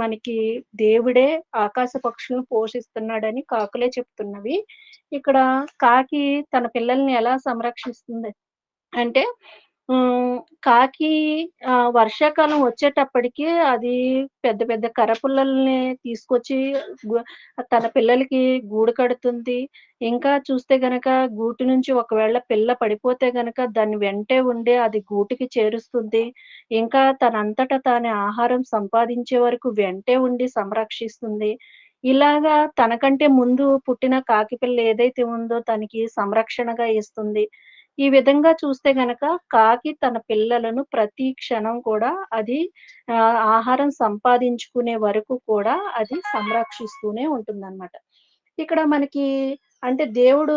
మనకి దేవుడే ఆకాశ పక్షులను పోషిస్తున్నాడని కాకులే చెప్తున్నవి. ఇక్కడ కాకి తన పిల్లల్ని ఎలా సంరక్షిస్తుంది అంటే హ్మ్. కాకి వర్షాకాలం వచ్చేటప్పటికి అది పెద్ద పెద్ద కర్రపుల్లల్ని తీసుకొచ్చి గు తన పిల్లలకి గూడు కడుతుంది. ఇంకా చూస్తే గనక గూటి నుంచి ఒకవేళ పిల్ల పడిపోతే గనక దాన్ని వెంటే ఉండి అది గూటికి చేరుస్తుంది. ఇంకా తనంతట తానే ఆహారం సంపాదించే వరకు వెంటే ఉండి సంరక్షిస్తుంది. ఇలాగా తనకంటే ముందు పుట్టిన కాకి పిల్ల ఏదైతే ఉందో తనకి సంరక్షణగా ఇస్తుంది. ఈ విధంగా చూస్తే గనక కాకి తన పిల్లలను ప్రతి క్షణం కూడా అది ఆహారం సంపాదించుకునే వరకు కూడా అది సంరక్షిస్తూనే ఉంటుందనమాట. ఇక్కడ మనకి అంటే దేవుడు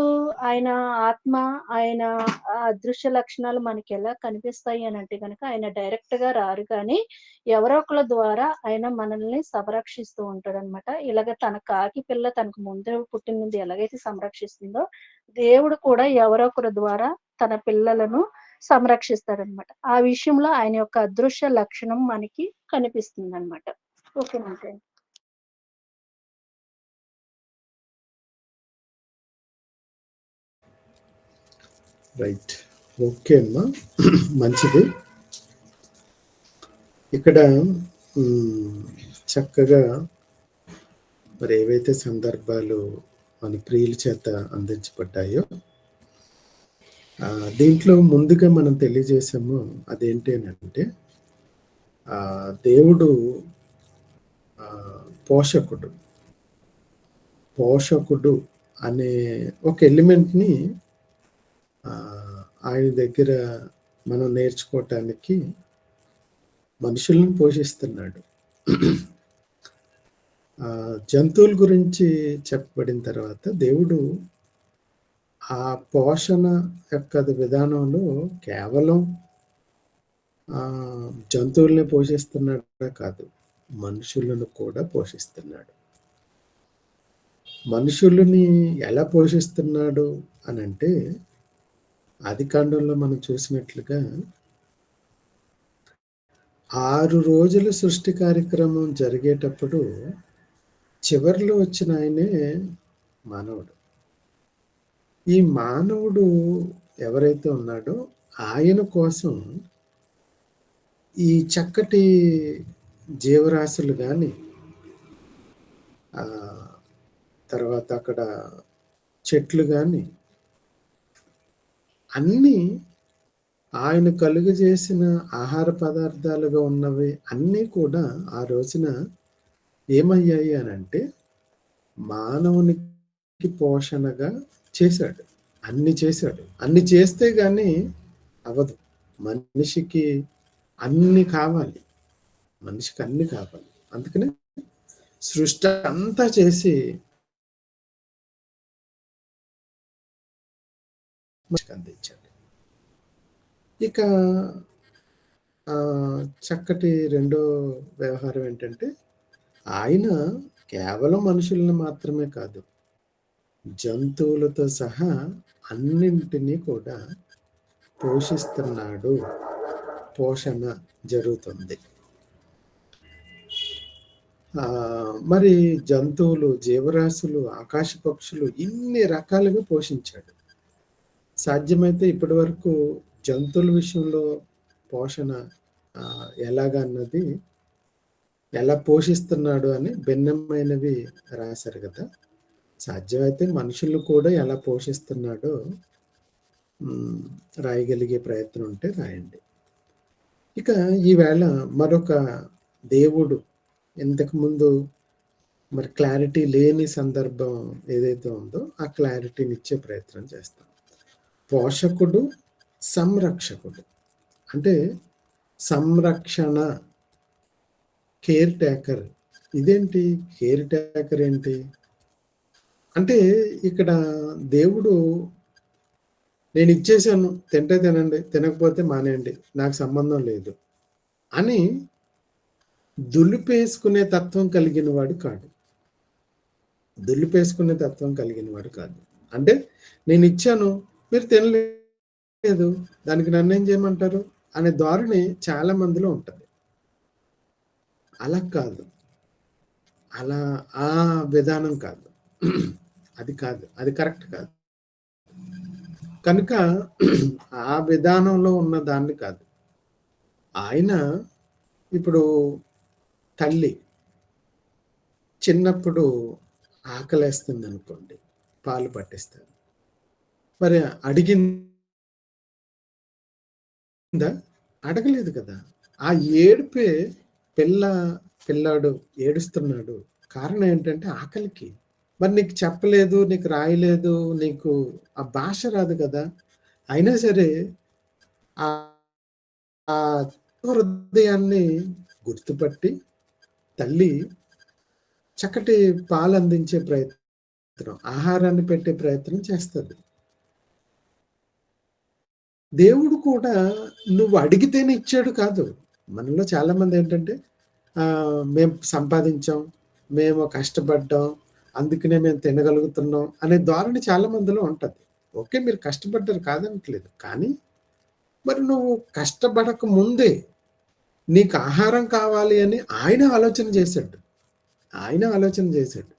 ఆయన ఆత్మ, ఆయన అదృశ్య లక్షణాలు మనకెలా కనిపిస్తాయి అనంటే గనక ఆయన డైరెక్ట్‌గా రారు కానీ, ఎవరో ఒకళ్ళ ద్వారా ఆయన మనల్ని సంరక్షిస్తూ ఉంటాడనమాట. ఇలాగ తన కాకి పిల్ల తనకు ముందు పుట్టినది ఎలాగైతే సంరక్షిస్తుందో, దేవుడు కూడా ఎవరో ఒకరి ద్వారా తన పిల్లలను సంరక్షిస్తాడనమాట. ఆ విషయంలో ఆయన యొక్క అదృశ్య లక్షణం మనకి కనిపిస్తుందనమాట. ఓకేనండి. రైట్. ఓకే అమ్మా, మంచిది. ఇక్కడ చక్కగా మరి ఏవైతే సందర్భాలు మన ప్రియుల చేత అందించబడ్డాయో దీంట్లో ముందుగా మనం తెలియజేసాము అదేంటి అని అంటే దేవుడు పోషకుడు అనే ఒక ఎలిమెంట్ని ఆయన దగ్గర మనం నేర్చుకోవటానికి మనుషులను పోషిస్తున్నాడు. జంతువుల గురించి చెప్పబడిన తర్వాత దేవుడు ఆ పోషణ యొక్క విధానంలో కేవలం జంతువుల్ని పోషిస్తున్నాడా కాదు, మనుషులను కూడా పోషిస్తున్నాడు. మనుషులని ఎలా పోషిస్తున్నాడు అని అంటే ఆదికాండంలో మనం చూసినట్లుగా 6 రోజుల సృష్టి కార్యక్రమం జరిగేటప్పుడు చివరిలో వచ్చిన ఆయనే మానవుడు. ఈ మానవుడు ఎవరైతే ఉన్నాడో ఆయన కోసం ఈ చక్కటి జీవరాశులు కానీ తర్వాత అక్కడ చెట్లు కానీ అన్నీ ఆయన కలుగజేసిన ఆహార పదార్థాలుగా ఉన్నవి అన్నీ కూడా ఆ రోజున ఏమయ్యాయి అని అంటే మానవునికి పోషణగా చేశాడు. అన్ని చేస్తే కానీ అవ్వదు. మనిషికి అన్ని కావాలి, అందుకనే సృష్టి అంతా చేసి అందించాడు. ఇక చక్కటి రెండో వ్యవహారం ఏంటంటే ఆయన కేవలం మనుషులను మాత్రమే కాదు, జంతువులతో సహా అన్నింటినీ కూడా పోషిస్తున్నాడు. పోషణ జరుగుతుంది. మరి జంతువులు, జీవరాశులు, ఆకాశ పక్షులు ఇన్ని రకాలుగా పోషించాడు. సాధ్యమైతే ఇప్పటి వరకు జంతువుల విషయంలో పోషణ ఎలాగన్నది, ఎలా పోషిస్తున్నాడు అని భిన్నమైనవి రాశారు కదా. సాధ్యమైతే మనుషులు కూడా ఎలా పోషిస్తున్నాడో రాయగలిగే ప్రయత్నం ఉంటే రాయండి. ఇక ఈవేళ మరొక దేవుడు ఇంతకుముందు మరి క్లారిటీ లేని సందర్భం ఏదైతే ఉందో ఆ క్లారిటీని ఇచ్చే ప్రయత్నం చేస్తాం. పోషకుడు, సంరక్షకుడు అంటే సంరక్షణ, కేర్ టేకర్. ఇదేంటి కేర్ టేకర్ ఏంటి అంటే ఇక్కడ దేవుడు నేను ఇచ్చేసాను, తింటే తినండి, తినకపోతే మానేయండి, నాకు సంబంధం లేదు అని దులిపేసుకునే తత్వం కలిగిన వాడు కాదు. అంటే నేను ఇచ్చాను, మీరు తినలేదు, దానికి నన్ను ఏం చేయమంటారు అనే ధోరణి చాలా మందిలో ఉంటుంది. అలా కాదు. అలా ఆ విధానం కాదు. అది కాదు. అది కరెక్ట్ కాదు. కనుక ఆ విధానంలో ఉన్న దాన్ని కాదు. ఆయన ఇప్పుడు తల్లి చిన్నప్పుడు ఆకలేస్తుందనుకోండి, పాలు పట్టిస్తారు. మరి అడిగిందా? అడగలేదు కదా! ఆ ఏడుపే పిల్ల పిల్లాడు ఏడుస్తున్నాడు. కారణం ఏంటంటే ఆకలికి. మరి నీకు చెప్పలేదు, నీకు రాయలేదు, నీకు ఆ భాష రాదు కదా! అయినా సరే ఆ ఆ హృదయాన్ని గుర్తుపట్టి తల్లి చక్కటి పాలందించే ప్రయత్నం, ఆహారాన్ని పెట్టే ప్రయత్నం చేస్తది. దేవుడు కూడా నువ్వు అడిగితేనే ఇచ్చాడు కాదు. మనలో చాలామంది ఏంటంటే మేము సంపాదించాం, మేము కష్టపడ్డాం, అందుకనే మేము తినగలుగుతున్నాం అనే ధోరణి చాలా మందిలో ఉంటది. ఓకే. మీరు కష్టపడ్డారు కాదనట్లేదు. కానీ మరి నువ్వు కష్టపడక ముందే నీకు ఆహారం కావాలి అని ఆయన ఆలోచన చేశాడు. ఆయన ఆలోచన చేశాడు.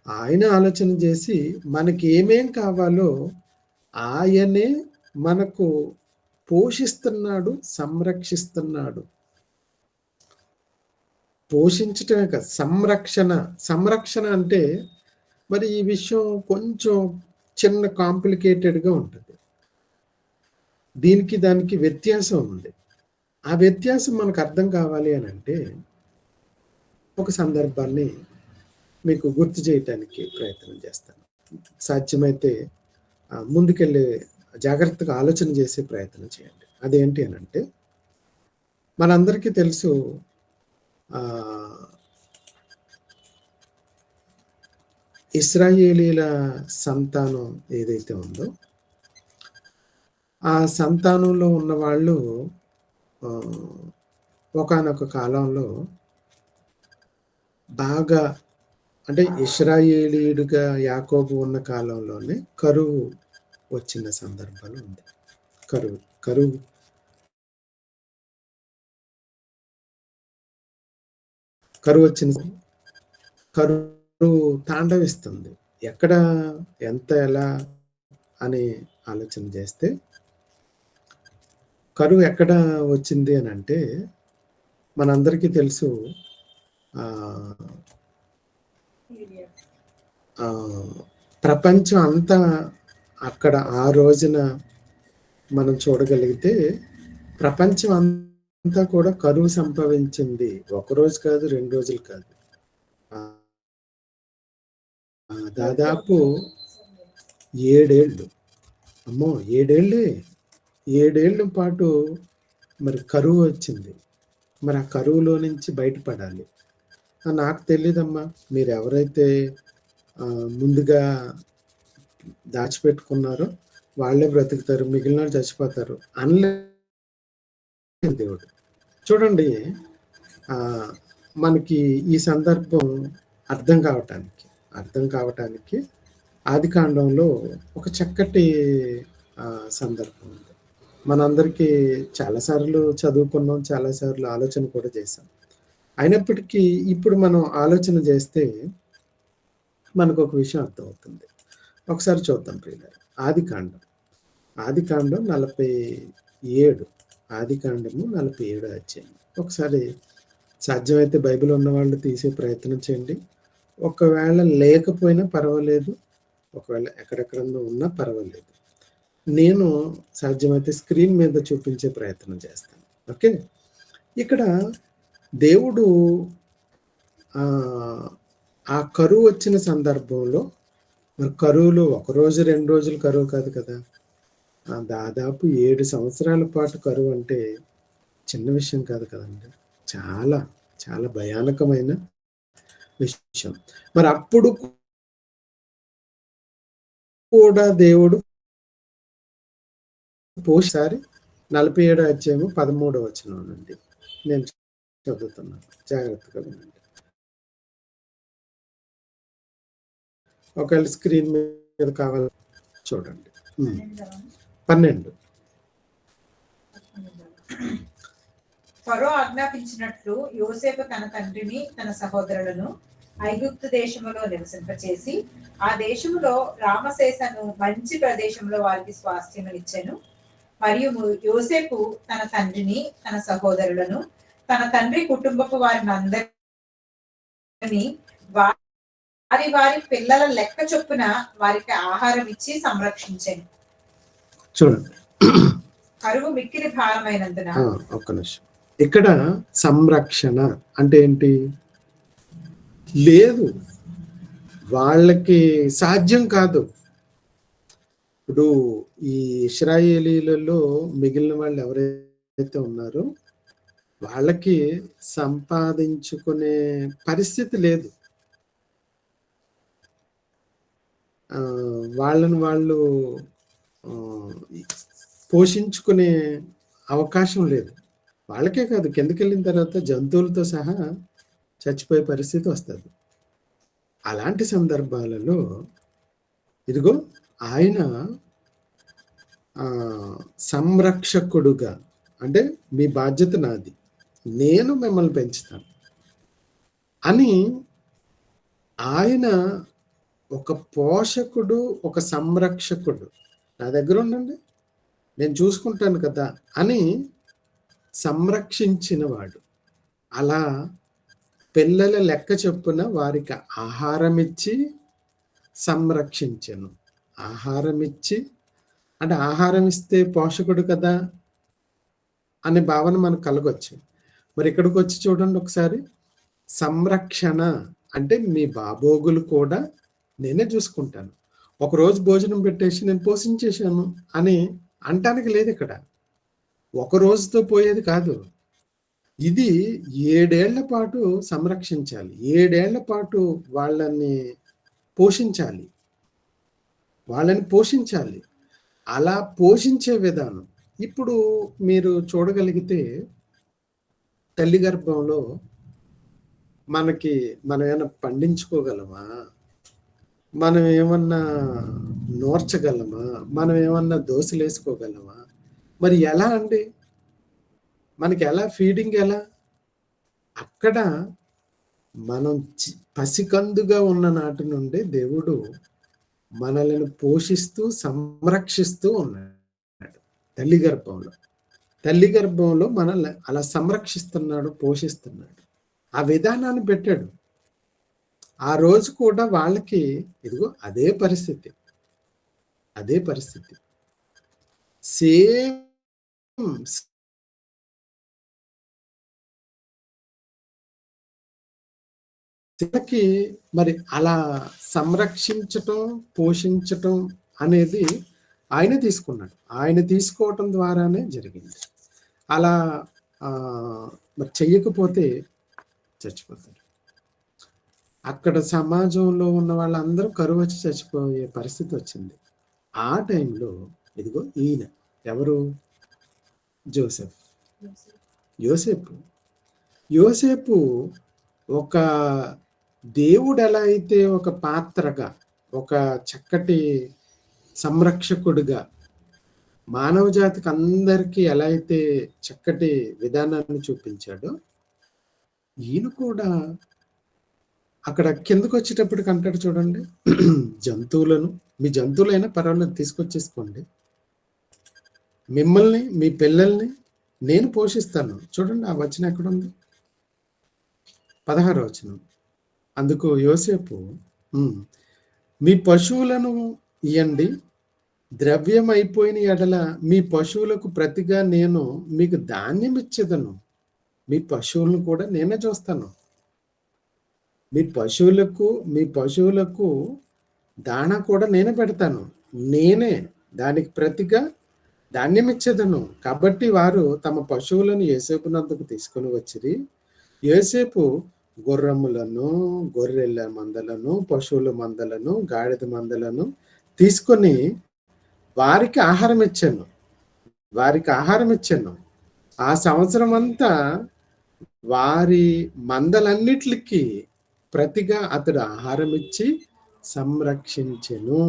ఆయన ఆలోచన చేసి మనకి ఏమేం కావాలో ఆయనే మనకు పోషిస్తున్నాడు, సంరక్షిస్తున్నాడు. పోషించటమే కాదు, సంరక్షణ. సంరక్షణ అంటే మరి ఈ విషయం కొంచెం చిన్న కాంప్లికేటెడ్‌గా ఉంటది. దీనికి దానికి వ్యత్యాసం ఉంది. ఆ వ్యత్యాసం మనకు అర్థం కావాలి అనంటే ఒక సందర్భాన్ని మీకు గుర్తు చేయటానికి ప్రయత్నం చేస్తాను. సాధ్యమైతే ముందుకెళ్ళే జాగ్రత్తగా ఆలోచన చేసే ప్రయత్నం చేయండి. అదేంటి అనంటే మనందరికీ తెలుసు ఇశ్రాయేలీల సంతానం ఏదైతే ఉందో ఆ సంతానంలో ఉన్నవాళ్ళు ఒకానొక కాలంలో బాగా అంటే ఇశ్రాయేలీయుడిగా యాకోబు ఉన్న కాలంలోనే కరువు వచ్చిన సందర్భాలు ఉంది. కరువు వచ్చిన కరువు తాండవిస్తుంది. ఎక్కడ, ఎంత, ఎలా అని ఆలోచన చేస్తే కరువు ఎక్కడ వచ్చింది అని అంటే మనందరికీ తెలుసు ప్రపంచం అంతా అక్కడ ఆ రోజున మనం చూడగలిగితే ప్రపంచం అంతా కూడా కరువు సంభవించింది. ఒకరోజు కాదు, 2 రోజులు కాదు. దాదాపు 7 ఏళ్ళు. అమ్మో! 7 ఏళ్ళ పాటు మరి కరువు వచ్చింది. మరి ఆ కరువులో నుంచి బయటపడాలి. నాకు తెలీదమ్మా, మీరు ఎవరైతే ముందుగా దాచిపెట్టుకున్నారో వాళ్ళే బ్రతుకుతారు, మిగిలిన వాళ్ళు చచ్చిపోతారు అనలేదు దేవుడు. చూడండి, మనకి ఈ సందర్భం అర్థం కావటానికి ఆదికాండంలో ఒక చక్కటి సందర్భం ఉంది. మనందరికీ చాలాసార్లు చదువుకున్నాం, చాలాసార్లు ఆలోచన కూడా చేశాం. అయినప్పటికీ ఇప్పుడు మనం ఆలోచన చేస్తే మనకు ఒక విషయం అర్థమవుతుంది. ఒకసారి చూద్దాం ప్రియులారా. ఆదికాండం 47. ఆదికాండము 47 అధ్యాయం. ఒకసారి సాధ్యమైతే బైబిల్ ఉన్నవాళ్ళు తీసే ప్రయత్నం చేయండి. ఒకవేళ లేకపోయినా పర్వాలేదు, ఒకవేళ ఎక్కడెక్కడన్నా ఉన్నా పర్వాలేదు. నేను సాధ్యమైతే స్క్రీన్ మీద చూపించే ప్రయత్నం చేస్తాను. ఓకే. ఇక్కడ దేవుడు ఆ కరువు వచ్చిన సందర్భంలో, మరి కరువులో 1 రోజు 2 రోజులు కరువు కాదు కదా, దాదాపు 7 సంవత్సరాల పాటు కరువు అంటే చిన్న విషయం కాదు కదండి. చాలా చాలా భయానకమైన విషయం. మరి అప్పుడు కూడా దేవుడు పోసారి 47 అధ్యాయము 13వ వచనం నుండి నేను చదువుతున్నాను, జాగ్రత్తగా వినండి. ఒకవేళ స్క్రీన్ మీద కావాలి చూడండి. 12. ఫరో ఆజ్ఞాపించినట్లు యోసేపు తన తండ్రిని తన సహోదరులను ఐగుప్తు దేశములో నివసింపచేసి ఆ దేశములో రామశేషను మంచి ప్రదేశంలో వారికి స్వాస్థ్యము ఇచ్చెను. మరియు యోసేపు తన తండ్రిని తన సహోదరులను తన తండ్రి కుటుంబపు వారిని అందరినీ వారి వారి పిల్లల లెక్క చొప్పున వారికి ఆహారం ఇచ్చి సంరక్షించాను. చూడండి, కరువు మిక్కిలి భారమైనందున. ఒక్క నిమిషం. ఇక్కడ సంరక్షణ అంటే ఏంటి? లేదు, వాళ్ళకి సాధ్యం కాదు. ఇప్పుడు ఈ ఇశ్రాయేలీలలో మిగిలిన వాళ్ళు ఎవరైతే ఉన్నారో వాళ్ళకి సంపాదించుకునే పరిస్థితి లేదు. వాళ్ళని వాళ్ళు పోషించుకునే అవకాశం లేదు. వాళ్ళకే కాదు, కిందకి వెళ్ళిన తర్వాత జంతువులతో సహా చచ్చిపోయే పరిస్థితి వస్తుంది. అలాంటి సందర్భాలలో ఇదిగో ఆయన సంరక్షకుడుగా, అంటే మీ బాధ్యత నాది, నేను మిమ్మల్ని పెంచుతాను అని ఆయన ఒక పోషకుడు, ఒక సంరక్షకుడు. నా దగ్గర ఉండండి, నేను చూసుకుంటాను కదా అని సంరక్షించినవాడు. అలా పిల్లల లెక్క చొప్పున వారికి ఆహారం ఇచ్చి సంరక్షించను. ఆహారం ఇచ్చి అంటే ఆహారం ఇస్తే పోషకుడు కదా అనే భావన మనకు కలగొచ్చు. మరి ఇక్కడికి వచ్చి చూడండి ఒకసారి, సంరక్షణ అంటే మీ బాబోగులు కూడా నేనే చూసుకుంటాను. ఒకరోజు భోజనం పెట్టేసి నేను పోషించేశాను అని అంటానికి లేదు. ఇక్కడ ఒక రోజుతో పోయేది కాదు. ఇది 7 ఏళ్ల పాటు సంరక్షించాలి, 7 ఏళ్ల పాటు వాళ్ళని పోషించాలి. అలా పోషించే విధానం ఇప్పుడు మీరు చూడగలిగితే, తల్లి గర్భంలో మనం ఏమైనా పండించుకోగలమా? మనం ఏమన్నా నూర్చగలమా? మనం ఏమన్నా దోశలు వేసుకోగలమా? మరి ఎలా అండి? మనకి ఎలా ఫీడింగ్ ఎలా? అక్కడ మనం పసికందుగా ఉన్న నాటి నుండి దేవుడు మనల్ని పోషిస్తూ సంరక్షిస్తూ ఉన్నాడు. తల్లి గర్భంలో మనల్ని అలా సంరక్షిస్తున్నాడు, పోషిస్తున్నాడు. ఆ విధానాన్ని పెట్టాడు. ఆ రోజు కూడా వాళ్ళకి ఇదిగో అదే పరిస్థితి సేమ్. మరి అలా సంరక్షించటం, పోషించటం అనేది ఆయన తీసుకున్నాడు. ఆయన తీసుకోవటం ద్వారానే జరిగింది. అలా మరి చెయ్యకపోతే చచ్చిపోతారు. అక్కడ సమాజంలో ఉన్న వాళ్ళందరూ కరువు వచ్చి చచ్చిపోయే పరిస్థితి వచ్చింది. ఆ టైంలో ఇదిగో ఈయన ఎవరు? యోసేపు ఒక దేవుడు ఎలా అయితే ఒక పాత్రగా, ఒక చక్కటి సంరక్షకుడిగా మానవ జాతికి అందరికీ ఎలా అయితే చక్కటి విధానాన్ని చూపించాడో, ఈయన కూడా అక్కడ కిందకు వచ్చేటప్పటికి అంటాడు చూడండి, జంతువులను, మీ జంతువులైనా పర్వాలేదు తీసుకొచ్చేసుకోండి, మిమ్మల్ని మీ పిల్లల్ని నేను పోషిస్తాను. చూడండి ఆ వచనం ఎక్కడుంది? 16వ వచనం. అందుకు యోసేపు, మీ పశువులను ఇయ్యండి, ద్రవ్యం అయిపోయిన ఎడల మీ పశువులకు ప్రతిగా నేను మీకు ధాన్యం ఇచ్చేదను. మీ పశువులను కూడా నేనే చూస్తాను. మీ పశువులకు దాణా కూడా నేనే పెడతాను. నేనే దానికి ప్రతిగా ధాన్యం ఇచ్చేదను. కాబట్టి వారు తమ పశువులను యోసేపునందుకు తీసుకుని వచ్చిరి. యోసేపు గుర్రములను, గొర్రెల మందలను, పశువుల మందలను, గాడిద మందలను తీసుకొని వారికి ఆహారం ఇచ్చాను. ఆ సంవత్సరం అంతా వారి మందలన్నిటికి ప్రతిగా అతడు ఆహారం ఇచ్చి సంరక్షించెను.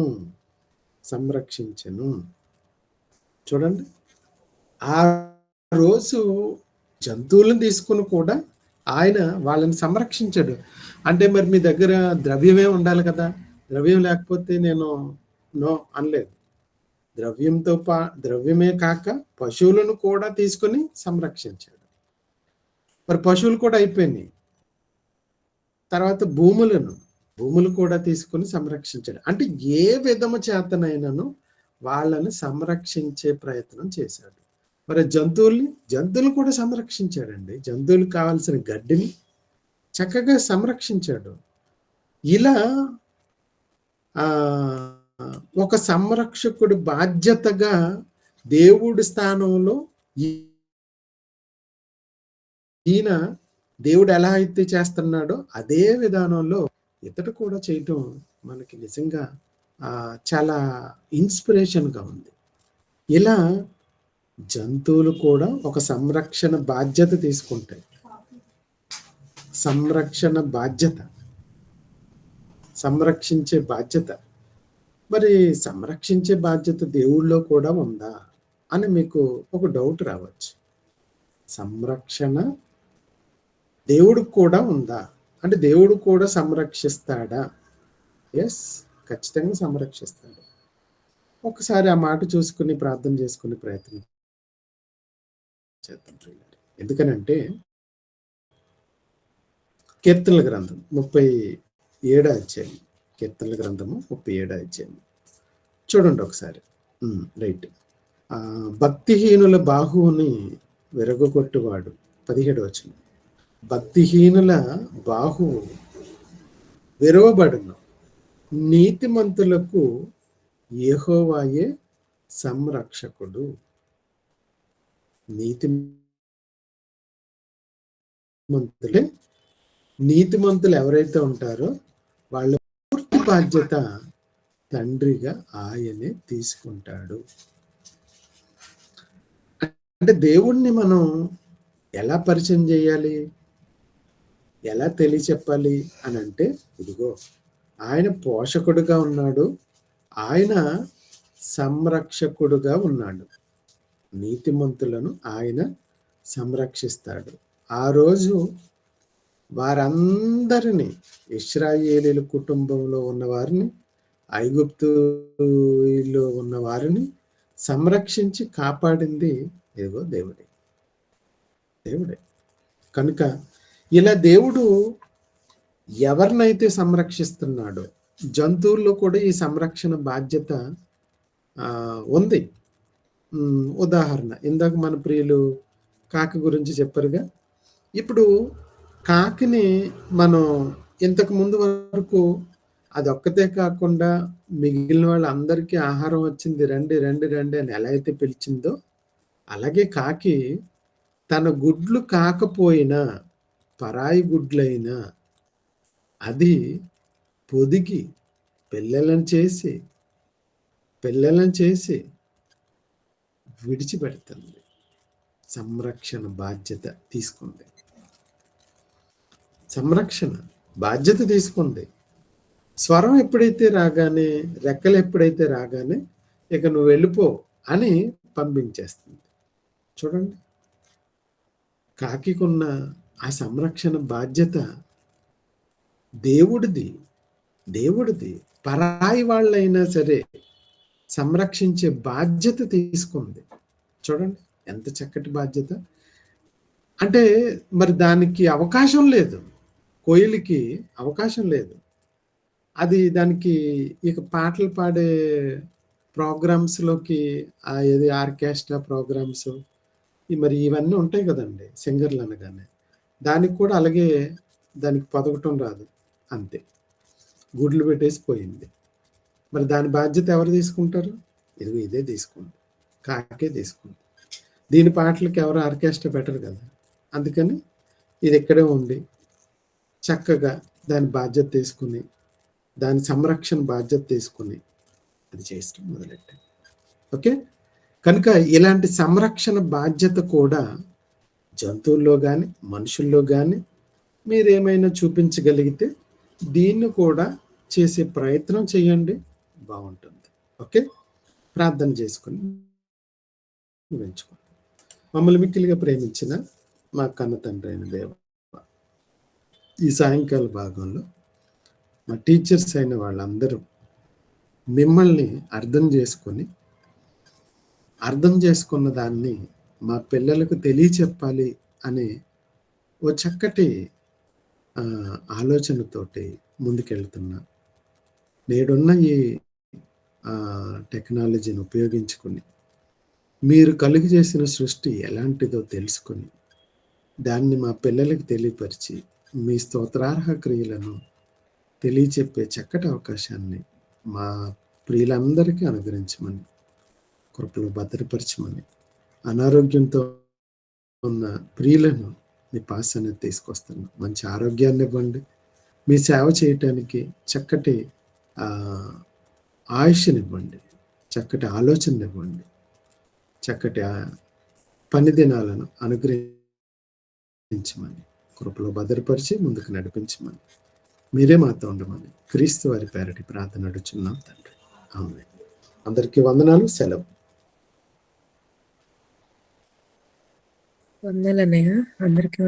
చూడండి, ఆ రోజు జంతువులను తీసుకుని కూడా ఆయన వాళ్ళని సంరక్షించాడు. అంటే మరి మీ దగ్గర ద్రవ్యమే ఉండాలి కదా, ద్రవ్యం లేకపోతే నేను నో అనలేదు. ద్రవ్యమే కాక పశువులను కూడా తీసుకొని సంరక్షించాడు. మరి పశువులు కూడా అయిపోయినాయి. తర్వాత భూములు కూడా తీసుకొని సంరక్షించాడు. అంటే ఏ విధము చేతనైనాను వాళ్ళని సంరక్షించే ప్రయత్నం చేశాడు. మరి జంతువులు కూడా సంరక్షించాడండి. జంతువులకు కావాల్సిన గడ్డిని చక్కగా సంరక్షించాడు. ఇలా ఒక సంరక్షకుడి బాధ్యతగా దేవుడి స్థానంలో ఈయన దేవుడు ఎలా అయితే చేస్తున్నాడో అదే విధానంలో ఇతడు కూడా చేయటం మనకి నిజంగా చాలా ఇన్స్పిరేషన్గా ఉంది. ఇలా జంతువులు కూడా ఒక సంరక్షణ బాధ్యత తీసుకుంటాయి. సంరక్షించే బాధ్యత. మరి సంరక్షించే బాధ్యత దేవుళ్ళలో కూడా ఉందా అని మీకు ఒక డౌట్ రావచ్చు. సంరక్షణ దేవుడికి కూడా ఉందా అంటే దేవుడు కూడా సంరక్షిస్తాడా? ఎస్, ఖచ్చితంగా సంరక్షిస్తాడు. ఒకసారి ఆ మాట చూసుకుని ప్రార్థన చేసుకుని ప్రయత్నం చేద్దాం. ఎందుకనంటే కీర్తనల గ్రంథం 37వ అధ్యాయం, కీర్తనల గ్రంథము 37వ అధ్యాయం చూడండి ఒకసారి. రైట్. భక్తిహీనుల బాహువుని విరగొట్టువాడు, 17వ వచనం. భక్తిహీనుల బాహువు విరవబడును, నీతిమంతులకు యెహోవాయే సంరక్షకుడు. నీతిమంతులు ఎవరైతే ఉంటారో వాళ్ళ పూర్తి బాధ్యత తండ్రిగా ఆయనే తీసుకుంటాడు. అంటే దేవుణ్ణి మనం ఎలా పరిచయం చేయాలి, ఎలా తెలియచెప్పాలి అని అంటే, ఇదిగో ఆయన పోషకుడుగా ఉన్నాడు, ఆయన సంరక్షకుడుగా ఉన్నాడు. నీతిమంతులను ఆయన సంరక్షిస్తాడు. ఆ రోజు వారందరినీ, ఇశ్రాయేలీల కుటుంబంలో ఉన్న వారిని, ఐగుప్తులో ఉన్న వారిని సంరక్షించి కాపాడింది ఇదిగో దేవుడే. కనుక ఇలా దేవుడు ఎవరినైతే సంరక్షిస్తున్నాడో, జంతువుల్లో కూడా ఈ సంరక్షణ బాధ్యత ఉంది. ఉదాహరణ, ఇందాక మన ప్రియులు కాకి గురించి చెప్పారుగా. ఇప్పుడు కాకిని మనం ఇంతకు ముందు వరకు అది ఒక్కతే కాకుండా మిగిలిన వాళ్ళందరికీ ఆహారం వచ్చింది, రండి రండి రండి అని ఎలా అయితే పిలిచిందో, అలాగే కాకి తన గుడ్లు కాకపోయినా, పరాయి గుడ్లైనా అది పొదిగి పిల్లలను చేసి విడిచిపెడుతుంది. సంరక్షణ బాధ్యత తీసుకుంది. సంరక్షణ బాధ్యత తీసుకుంది. స్వరం ఎప్పుడైతే రాగానే, రెక్కలు ఎప్పుడైతే రాగానే ఇక నువ్వు వెళ్ళిపో అని పంపించేస్తుంది. చూడండి, కాకికున్న ఆ సంరక్షణ బాధ్యత దేవుడిది. పరాయి వాళ్ళైనా సరే సంరక్షించే బాధ్యత తీసుకుంది. చూడండి ఎంత చక్కటి బాధ్యత. అంటే మరి దానికి అవకాశం లేదు, కోయిలకి అవకాశం లేదు. అది దానికి ఇక పాటలు పాడే ప్రోగ్రామ్స్లోకి, ఏది ఆర్కెస్ట్రా ప్రోగ్రామ్స్ మరి ఇవన్నీ ఉంటాయి కదండి, సింగర్లు అనగానే దానికి కూడా అలాగే దానికి పొదగటం రాదు, అంతే గుడ్లు పెట్టేసి పోయింది. మరి దాని బాధ్యత ఎవరు తీసుకుంటారు? ఇదే తీసుకుంది, కాకే తీసుకుంది. దీని పాటలకి ఎవరు ఆర్కెస్ట్రా పెట్టరు కదా, అందుకని ఇది ఇక్కడే ఉండి చక్కగా దాని బాధ్యత తీసుకుని, దాని సంరక్షణ బాధ్యత తీసుకుని అది చేయడం మొదలెట్టాను. ఓకే, కనుక ఇలాంటి సంరక్షణ బాధ్యత కూడా జంతువుల్లో కానీ మనుషుల్లో కానీ మీరేమైనా చూపించగలిగితే దీన్ని కూడా చేసే ప్రయత్నం చేయండి, బాగుంటుంది. ఓకే, ప్రార్థన చేసుకుని ఉంచుకోండి. మమ్మల్ని మిక్కిలిగా ప్రేమించిన మా కన్న తండ్రి అయిన దేవ, ఈ సాయంకాల భాగంలో మా టీచర్స్ అయిన వాళ్ళందరూ మిమ్మల్ని అర్థం చేసుకున్న దాన్ని మా పిల్లలకు తెలియచెప్పాలి అనే ఓ చక్కటి ఆలోచనతోటి ముందుకెళ్తున్నా. నేడున్న ఈ టెక్నాలజీని ఉపయోగించుకుని మీరు కలుగు చేసిన సృష్టి ఎలాంటిదో తెలుసుకుని దాన్ని మా పిల్లలకు తెలియపరిచి మీ స్తోత్రార్హ క్రియలను తెలియచెప్పే చక్కటి అవకాశాన్ని మా ప్రియులందరికీ అనుగ్రహించమని, కృపలో భద్రపరచమని, అనారోగ్యంతో ఉన్న ప్రియులను మీ పాసాన్ని తీసుకొస్తాను. మంచి ఆరోగ్యాన్ని ఇవ్వండి, మీ సేవ చేయటానికి చక్కటి ఆయుష్నివ్వండి, చక్కటి ఆలోచననివ్వండి, చక్కటి పని దినాలను అనుగ్రహించమని, కృపలో భద్రపరిచి ముందుకు నడిపించమని, మీరే మాతో ఉండమని క్రీస్తు వారి పేరటి ప్రార్థన అడుగుచున్నాం తండ్రి. ఆమేన్. అందరికీ వందనాలు. సెలవు. వందలన్నయ్య అందరికీ.